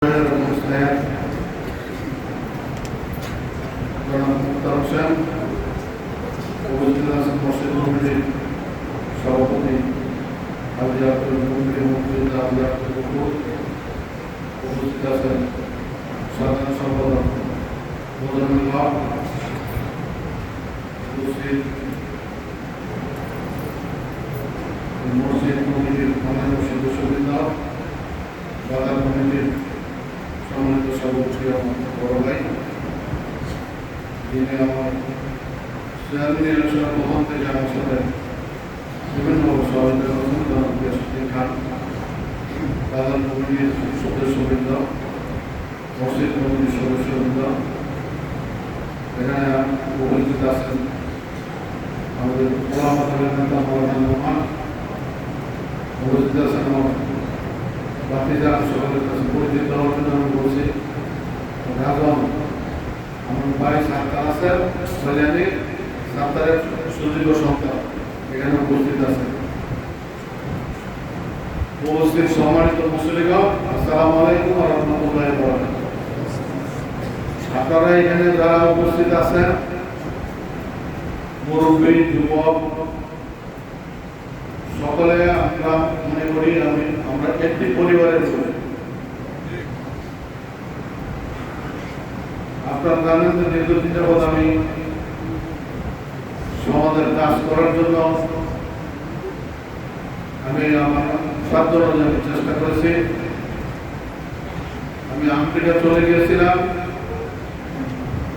সভাপতি উপস্থিত আছেন সাধারণ সম্পাদক মোজাম্মেল হক, উপস্থিত মসজিদ কমিটির অন্যান্য সদস্যবৃন্দ, বাজার কমিটির সম্মানিত সভাপতি বড় ভাই, যিনি আমার চেয়ারম্যান ইলেকশনের প্রথম থেকে আমার সাথে বিভিন্নভাবে সহযোগিতা করছেন, খান, বাজার কমিটির সদস্যবৃন্দ, মসজিদ কমিটির সদস্যবৃন্দ, এখানে উপস্থিত আছেন আমাদের ওলামাদের নেতা মৌলানা মোহান, উপস্থিত আছেন আমার বাতিজা, সকলের কাছে পরিচিত হওয়ার জন্য আমি বলছি রাজন, আমার ভাই সাত্তার আছেন, কল্যাণী সাত্তারের সুযোগ্য সন্তান এখানে উপস্থিত আছেন। উপস্থিত সম্মানিত মুসলিমগণ, আসসালামু আলাইকুম ওয়া রাহমাতুল্লাহি ওয়া বারাকাতুহু। আপনারা এখানে যারা উপস্থিত আছেন, মুরব্বী, যুবক, সকলে আমরা মনে করি আমরা একটি পরিবারের লোক। আপনারা জানেন যে দীর্ঘদিন যাবৎ আমি সমাজের কাজ করার জন্য আমি আমার সাধ্য অনুযায়ী চেষ্টা করেছি। আমি আমেরিকা চলে গিয়েছিলাম,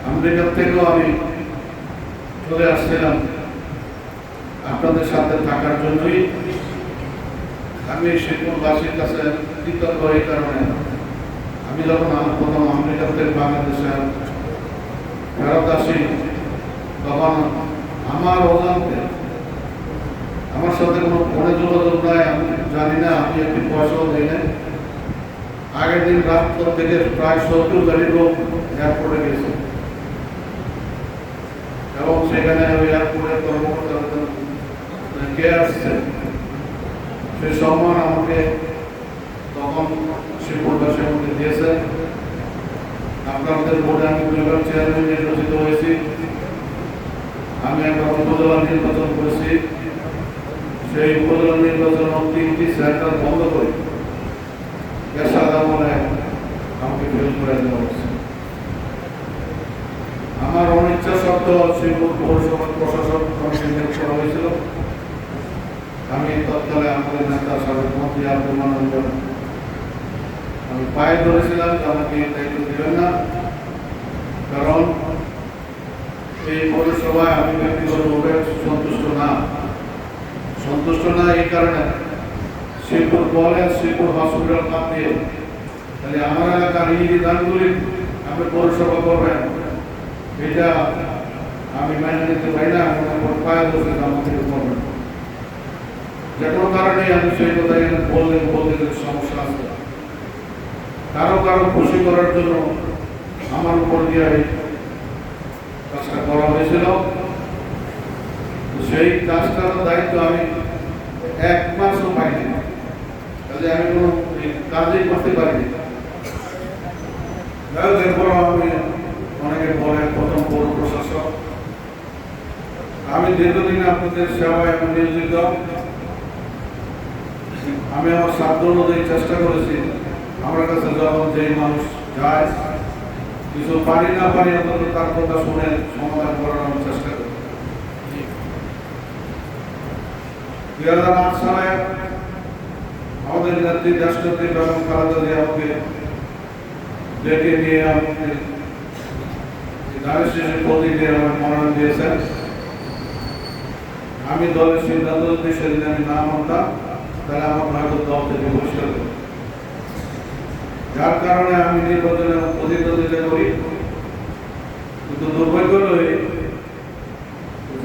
আমেরিকার থেকেও আমি চলে আসছিলাম আপনাদের সাথে থাকার জন্যই। আমি শিল্পবাসীর কাছে কৃতজ্ঞ এই কারণে, আমি যখন আমার প্রথম আমেরিকা থেকে বাংলাদেশে ফেরত আসি, তখন আমার অজান্তে, আমার সাথে কোনো ফোনে যোগাযোগ নাই, আমি জানি না, আমি একটি পয়সাও দিই না। আগের দিন রাত থেকে প্রায় 70 গাড়ি লোক এয়ারপোর্টে গেছে এবং সেখানে ওই এয়ারপোর্টের কর্মকর্তা কে আসছে সে সম্মান আমাকে তখন শিল্পবাসীর মধ্যে দিয়েছে। আপনাদের বোর্ডে আমি 2বার চেয়ারম্যান নির্বাচিত হয়েছি, আমি একবার উপজেলা নির্বাচন করেছি। সেই উপজেলা নির্বাচন 3টি সেন্টার বন্ধ করে আমাকে ফেল করে দেওয়া হয়েছে। আমার অনিচ্ছা সত্ত্বেও শ্রীপুর পৌরসভার প্রশাসক কমিটি নিয়োগ করা হয়েছিল। আমি তৎকালে আমাদের নেতা সাবেক মন্ত্রী আব্দুল মান্নান, আমি পায়ে ধরেছিলাম যে আমাকে দায়িত্ব দিবেন না, কারণ এই পৌরসভায় আমি ব্যক্তিগতভাবে সন্তুষ্ট না। এই কারণে শ্রীপুর কলেজ, শ্রীপুর হসপিটাল বাদ দিয়ে তাহলে আমার এলাকার এই বিধানগুলি আপনি পৌরসভা করবেন, এটা আমি মেনে নিতে পারি না। পায়ে ধরে আমাকে করবেন, যে কোনো কারণে আমি সেই কথা বলতে সমস্যা আছে। কারো খুশি করার জন্য আমার উপর দিয়ে কাজটা করা হয়েছিল। সেই কাজটার দায়িত্ব আমি 1 মাসও পাইনি, তাহলে আমি কোনো কাজই করতে পারিনি। এরপর আমি অনেকে বলে প্রথম পৌর প্রশাসক, আমি দীর্ঘদিন আপনাদের সেবায় আমি নিয়োজিত। আমি আমার সাধ্য অনুযায়ী চেষ্টা করেছি। আমার কাছে যখন যেই মানুষ যায়, কিছু পারি না পারি, অন্তত তার কথা শুনে সমাধান করার আমি চেষ্টা করি। 2008 সালে আমাদের নেত্রী রাষ্ট্রপতি বেগম খালেদা জিয়া আমাকে ডেকে নিয়ে আমাকে ধানের প্রতীকে আমার মনোনয়ন দিয়েছেন। আমি দলের সিদ্ধান্ত যদি সেদিন আমি না মানতাম, তাহলে আমার হয়তো দল থেকে বহিষ্কার করত। যার কারণে আমি নির্বাচনে প্রতিদ্বন্দ্বিতা করি। কিন্তু দুর্ভাগ্য হলো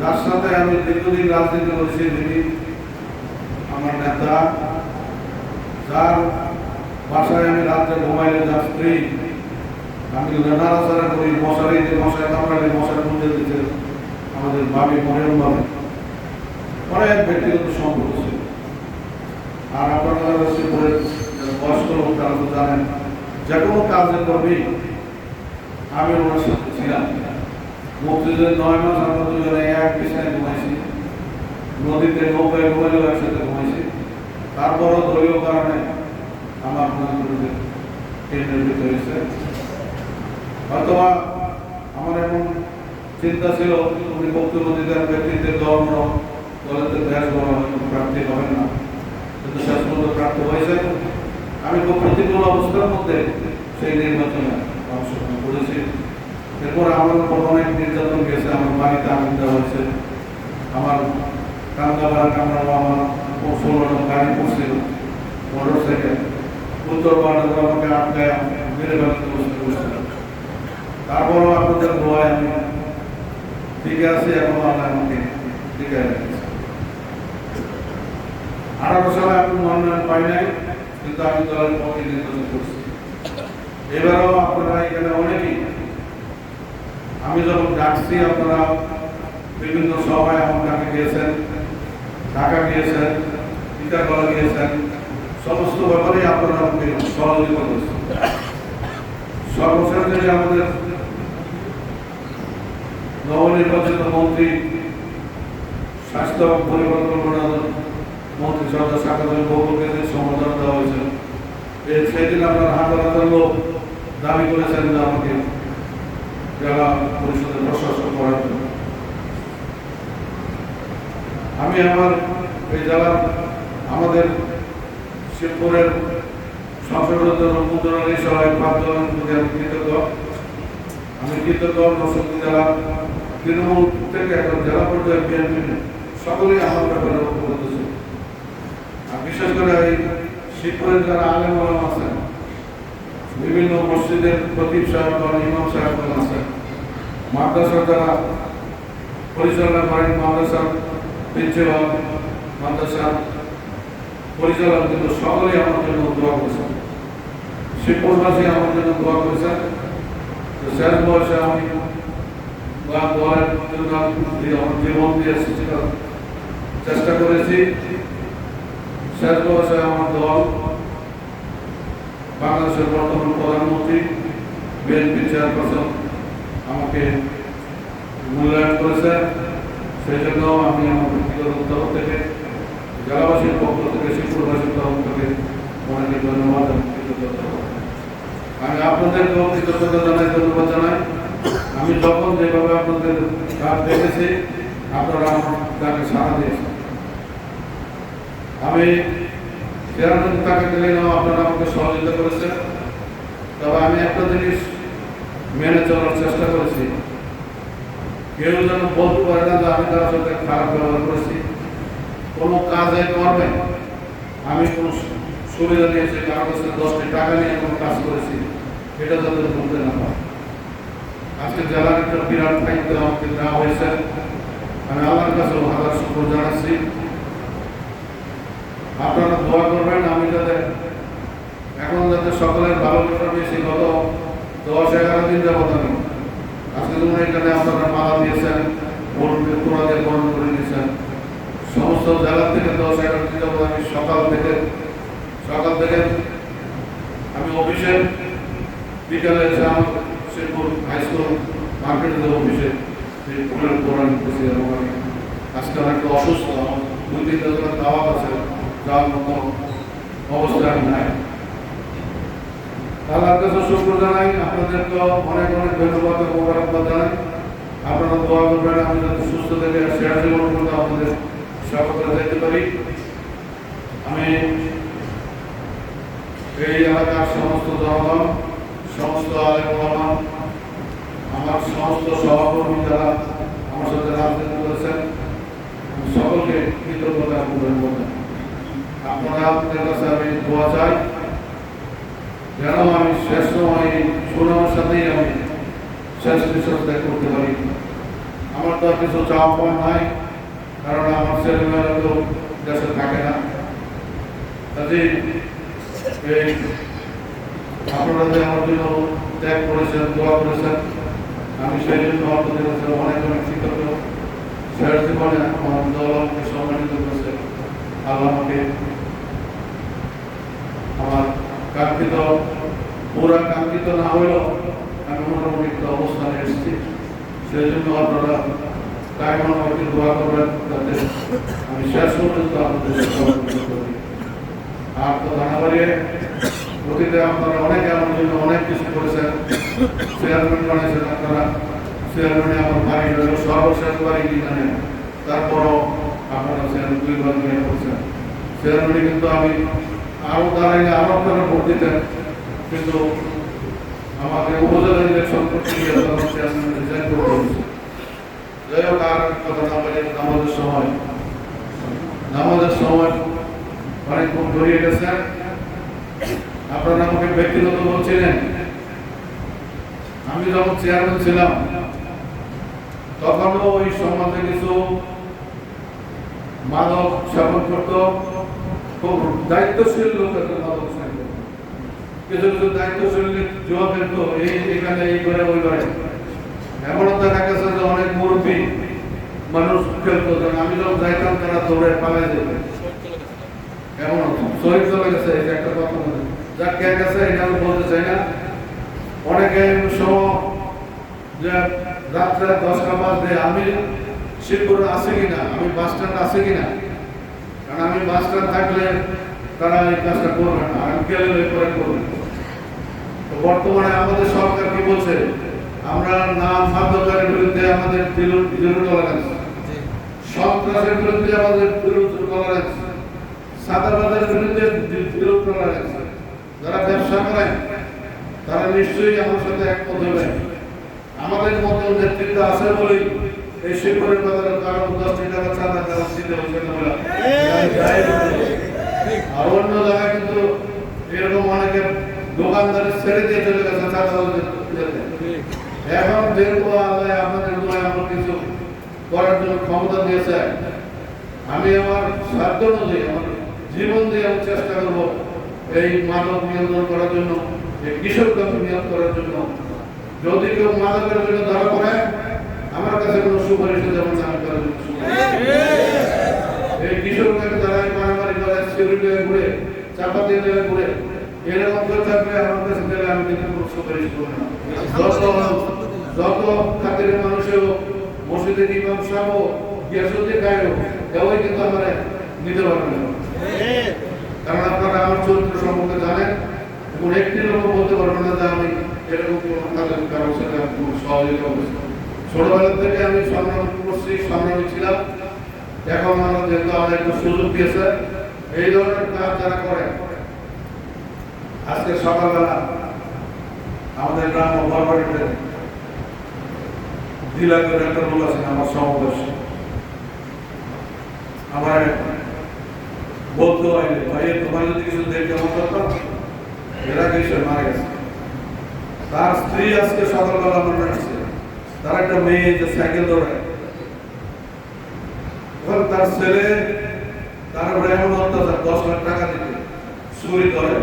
যার সাথে আমি দীর্ঘদিন রাজনীতি করেছি, যিনি আমার নেতা, যার বাসায় আমি রাত্রে ঘুমাইলে যার স্ত্রী, আমি নাড়াচাড়া করি, মশারি কামড়ালে মশারি মধ্যে দিতে আমাদের ভাবি মরিয়ম ভাবে অনেক ব্যক্তিগত সম্পর্ক ছিল। আর আপনারা বয়স্ক লোক তারা তো জানেন যে কোনো কাজে করবি আমি ওনার সাথে ছিলাম। মুক্তিযুদ্ধের 9 মাস আমরা দুজনে এক বিছানায় ঘুমাইছি, নদীতে নৌকায় ঘুমাইলেও একসাথে ঘুমাইছি। তারপরও দলীয় কারণে আমার কেন্দ্রের ভিতরে হয়েছে। হয়তোবা আমার এখন চিন্তা ছিল উনি বক্তব্য দিতেন ব্যক্তিত্বের ধর্ম দলের দেশ প্রার্থী হবেন না, কিন্তু শেষ পর্যন্ত প্রার্থী হয়েছেন। আমি খুব প্রতিকূল অবস্থার মধ্যে সেই নির্বাচনে অংশগ্রহণ করেছি। এরপর আমার উপর অনেক নির্যাতন গেছে, আমার বাড়িতে আগুন দেওয়া হয়েছে, আমার কান্দাপাড়া কামড়াবো, আমার 16টা গাড়ি পড়ছিল, মোটর সাইকেল উত্তর বাংলা আমাকে আটকায় মেরে ফেলতে বসছিল। তারপরও আপনাদের দোয়ায় আমি ঠিক আছে, এখন আল্লাহ আমাকে ঠিক আছে। 18 সালে আমি মনোনয়ন পাই নাই, কিন্তু আমি দলের পক্ষে নির্বাচন করছি। এবারও আপনারা এখানে অনেকেই, আমি যখন ডাকছি আপনারা বিভিন্ন সভায় আমার ডাকে গিয়েছেন, ঢাকা গিয়েছেন, টিকাগড় গিয়েছেন, সমস্ত ব্যাপারে আপনারা আমাকে সহযোগিতা করছেন। সর্বশেষ যে আমাদের নবনির্বাচিত মন্ত্রী, স্বাস্থ্য পরিকল্পনা মন্ত্রী সরকার সাকাতুল বকুলকে যে সম্বোধন দেওয়া হয়েছে, সেদিন আপনার হাজার হাজার লোক দাবি করেছেন যে আমাকে জেলা পরিষদের প্রশাসক করার জন্য। আমি আমার এই জেলার আমাদের শিবপুরের সংসদের মুদ্রণী সহায়ক প্রার্থনা আমি কৃতজ্ঞ। আমি কৃতজ্ঞ নরসিংদী জেলা তৃণমূল থেকে এখন জেলা পর্যায়ে বিএনপি সকলেই আমার ব্যাপারে অবগত ছিল। আর বিশেষ করে এই শিবপুরের যারা আলেম ওলামা আছেন, বিভিন্ন মসজিদের খতিব সাহেবগণ, ইমাম সাহেবগণ আছেন, মাদ্রাসার যারা পরিচালনা করেন, মাদ্রাসার প্রিন্সিপাল, মাদ্রাসার পরিচালক, কিন্তু সকলেই আমার জন্য দোয়া করেছেন। শিবপুরবাসী আমার জন্য দোয়া করেছেন। শেষ বয়সে আমি দলের জন্য আমার জীবন দিয়ে চেষ্টা করেছি। শেষ বয়সে আমার দল, বাংলাদেশের বর্তমান প্রধানমন্ত্রী, বিএনপি চেয়ারপারসন আমাকে মূল্যায়ন করেছে। সেই জন্য আমি আমার ব্যক্তিগত তরফ থেকে, জেলাবাসীর পক্ষ থেকে, শিবপুরবাসীর তরফ থেকে অনেক ধন্যবাদ এবং কৃতজ্ঞতা। আমি আপনাদেরকেও কৃতজ্ঞতা জানাই, ধন্যবাদ জানাই। আমি যখন যেভাবে আপনাদের কাজ দেখেছি, আপনারা আমার তাকে সাড়া দিয়েছেন। আমি চেয়ারম্যান তাকে দিলে নাও আপনারা আমাকে সহযোগিতা করেছেন। তবে আমি একটা জিনিস মেনে চলার চেষ্টা করেছি, কেউ যেন বলতে পারে না যে আমি তার সাথে খারাপ ব্যবহার করেছি। কোনো কাজে কর্মে আমি কোনো সুবিধা নিয়েছি, কারো কাছে 10টি টাকা নিয়ে কোনো কাজ করেছি, এটা যাতে বলতে না পারে। আজকে জেলার একটা বিরাট দায়িত্ব আমাকে দেওয়া হয়েছে, আমি আল্লাহর কাছে হাজার শুকর জানাচ্ছি। আপনারা দোয়া করবেন আমি যাতে এখন যাতে সকলের ভালো বেশি। গত 10-11 দিন যাবত আমি আজকে যেমন এখানে আপনারা মালা দিয়েছেন, তোরা দিয়ে বরণ করে দিয়েছেন, সমস্ত জেলা থেকে 10-11 দিন যাবত আমি সকাল থেকে আমি অফিসে, বিকালে এসে আমার শিবপুর হাই স্কুল মার্কেটের অফিসে ফুলের কোরআন নিতেছি। এবং আমি আজকে অনেকটা অসুস্থ, আমার 2-3 জনের দাওয়াত আছে, যাওয়ার মতো অবস্থা আমি নাই। আল্লাহর কাছে শুকর জানাই, আপনাদেরকে অনেক অনেক ধন্যবাদ এবং মোবারকবাদ জানাই। আপনারা দোয়া করবেন আমি যাতে সুস্থ থেকে শেষ জীবন পর্যন্ত আপনাদের সেবা করে যেতে পারি। আমি এই এলাকার সমস্ত জনগণ, সমস্ত আলেম ওলামা, আমার সমস্ত সহকর্মী যারা আমার সাথে রাজনীতি করেছেন, সকলকে কৃতজ্ঞতা জ্ঞাপন করবেন। আপনারা আপনাদের কাছে আমি দোয়া চাই যেন আমি শেষ সময় সুনামের সাথেই আমি শেষ নিঃশ্বাস ত্যাগ করতে পারি। আমার তো আর কিছু চাওয়া পাওয়া নাই, কারণ আমার ছেলেমেয়েরা তো দেশে থাকে না। কাজেই আপনারা যে আমার জন্য ত্যাগ করেছেন, দোয়া করেছেন, আমি সেই জন্য আপনাদের কাছে অনেক অনেক কৃতজ্ঞ। শেষ জীবনে আমার দল আমাকে সম্মানিত করেছে, আল্লাহ আমাকে আমার কাঙ্ক্ষিত পুরা কাঙ্ক্ষিত না হলেও আমি মোটামুটি একটা অবস্থানে এসেছি। সেই জন্য আপনারা কায়মনোবাক্যে দোয়া করবেন যাতে আমি শেষ পর্যন্ত আপনাদের সহযোগিতা করি। আর তো ধানাবাড়িয়ে অতীতে আপনারা অনেকে আমার জন্য অনেক কিছু করেছেন, চেয়ারম্যান বানিয়েছেন আপনারা। চেয়ারম্যানে আমার বাড়ি হলো সর্বশেষ বাড়ি কি জানেন, তারপরও আপনারা চেয়ারম্যান 2 বার নিয়ে করছেন। চেয়ারম্যানে কিন্তু আমি আরো দাঁড়াইলে আরো আপনারা ভোট দিতেন, কিন্তু আমাদের উপজেলা ইলেকশন করতে গিয়ে চেয়ারম্যান রিজাইন করতে হয়েছে। যাই হোক, আর কথা না বলে নামাজের সময় অনেকক্ষণ গড়িয়ে গেছে। আপনারা আমাকে ব্যক্তিগত বলছিলেন, আমি যখন চেয়ারম্যান ছিলাম তখনও ওই সমাজে কিছু মাদক সেবন করত, খুব দায়িত্বশীল লোক মাদক সেবন করত। কিছু কিছু দায়িত্বশীল জুয়া খেলতো, এখানে এই করে ওই করে। এমনও দেখা গেছে যে অনেক মুরব্বী মানুষ খেলতো, আমি যখন যাইতাম তারা দৌড়ে পালাই যেত। এমন শহীদ চলে গেছে, এই যে একটা কথা বলে যা কে গেছে এটা আমি বলতে চাই না। অনেকে সহ যে রাত্রে 10টা বাজে আমি শিবপুরে আছে কিনা, আমি বাস স্ট্যান্ড আছে কিনা, কারণ আমি বাস স্ট্যান্ড থাকলে তারা এই কাজটা করবে না, আমি গেলে পরে করবে। তো বর্তমানে আমাদের সরকার কি বলছে, আমরা নাম মাদকের বিরুদ্ধে আমাদের জিরো টলারেন্স, সন্ত্রাসের বিরুদ্ধে আমাদের জিরো টলারেন্স, সাদাবাদের বিরুদ্ধে জিরো টলারেন্স। যারা ব্যবসা করেন তারা নিশ্চয়ই আমার সাথে একমত হবেন। আমাদের মতো নেতৃত্ব আছে বলেই এই শিবপুরের বাজারে কারণ 10 টাকা চাঁদা দেওয়া দিতে হচ্ছে না বলে। আর অন্য জায়গায় কিন্তু এরকম অনেকে দোকানদারি ছেড়ে দিয়ে চলে গেছে চাঁদা দিতে। এখন যেহেতু আল্লাহ আপনাদের দোয়ায় আমার কিছু করার জন্য ক্ষমতা দিয়েছে, আমি আমার সাধ্য অনুযায়ী আমার জীবন দিয়ে আমি চেষ্টা করবো এই মাদক নিয়ন্ত্রণ করার জন্য, এই কিশোরকে নিয়ন্ত্রণ করার জন্য। যদি কেউ মাদকের জন্য ধরা পড়ে আমার কাছে কোনো সুপারিশ যেমন আমি করার জন্য এই কিশোরকে যারা মারামারি করে, সিকিউরিটি ঘুরে, চাপা দিয়ে ঘুরে, এরকম করে থাকলে আমার কাছে গেলে আমি কিন্তু কোনো সুপারিশ করবো না। যত খাতিরের মানুষেও মসজিদের ইমাম সাহেব গিয়াসুদ্দিন গায়ে কেউই কিন্তু আমার নিতে পারবে না, কারণ আপনারা আমার চরিত্র সম্পর্কে জানেন এবং একটি লোক বলতে পারবেন না যে আমি এরকম কোনো কারোর সাথে সহযোগিতা করছি। ছোটবেলা থেকে আমি সংগ্রাম করছি, সংগ্রামী ছিলাম। এখন আমরা যেহেতু আমাদের একটু সুযোগ দিয়েছে, এই ধরনের কাজ যারা করে, আজকে সকালবেলা আমাদের গ্রাম বরবাড়িতে দিলাগের একটা লোক আছেন আমার সমাবেশ, আমার বলতে হয় ভাইয়ের তোমার যদি কিছু দেখে আমার করতাম, এরা কিছু মারা গেছে। তার স্ত্রী আজকে সকালবেলা মনে আসছে, তার একটা মেয়ে যে সাইকেল দৌড়ায়, তার ছেলে তার উপরে এমন অত্যাচার, 10 লাখ টাকা দিতে চুরি করে।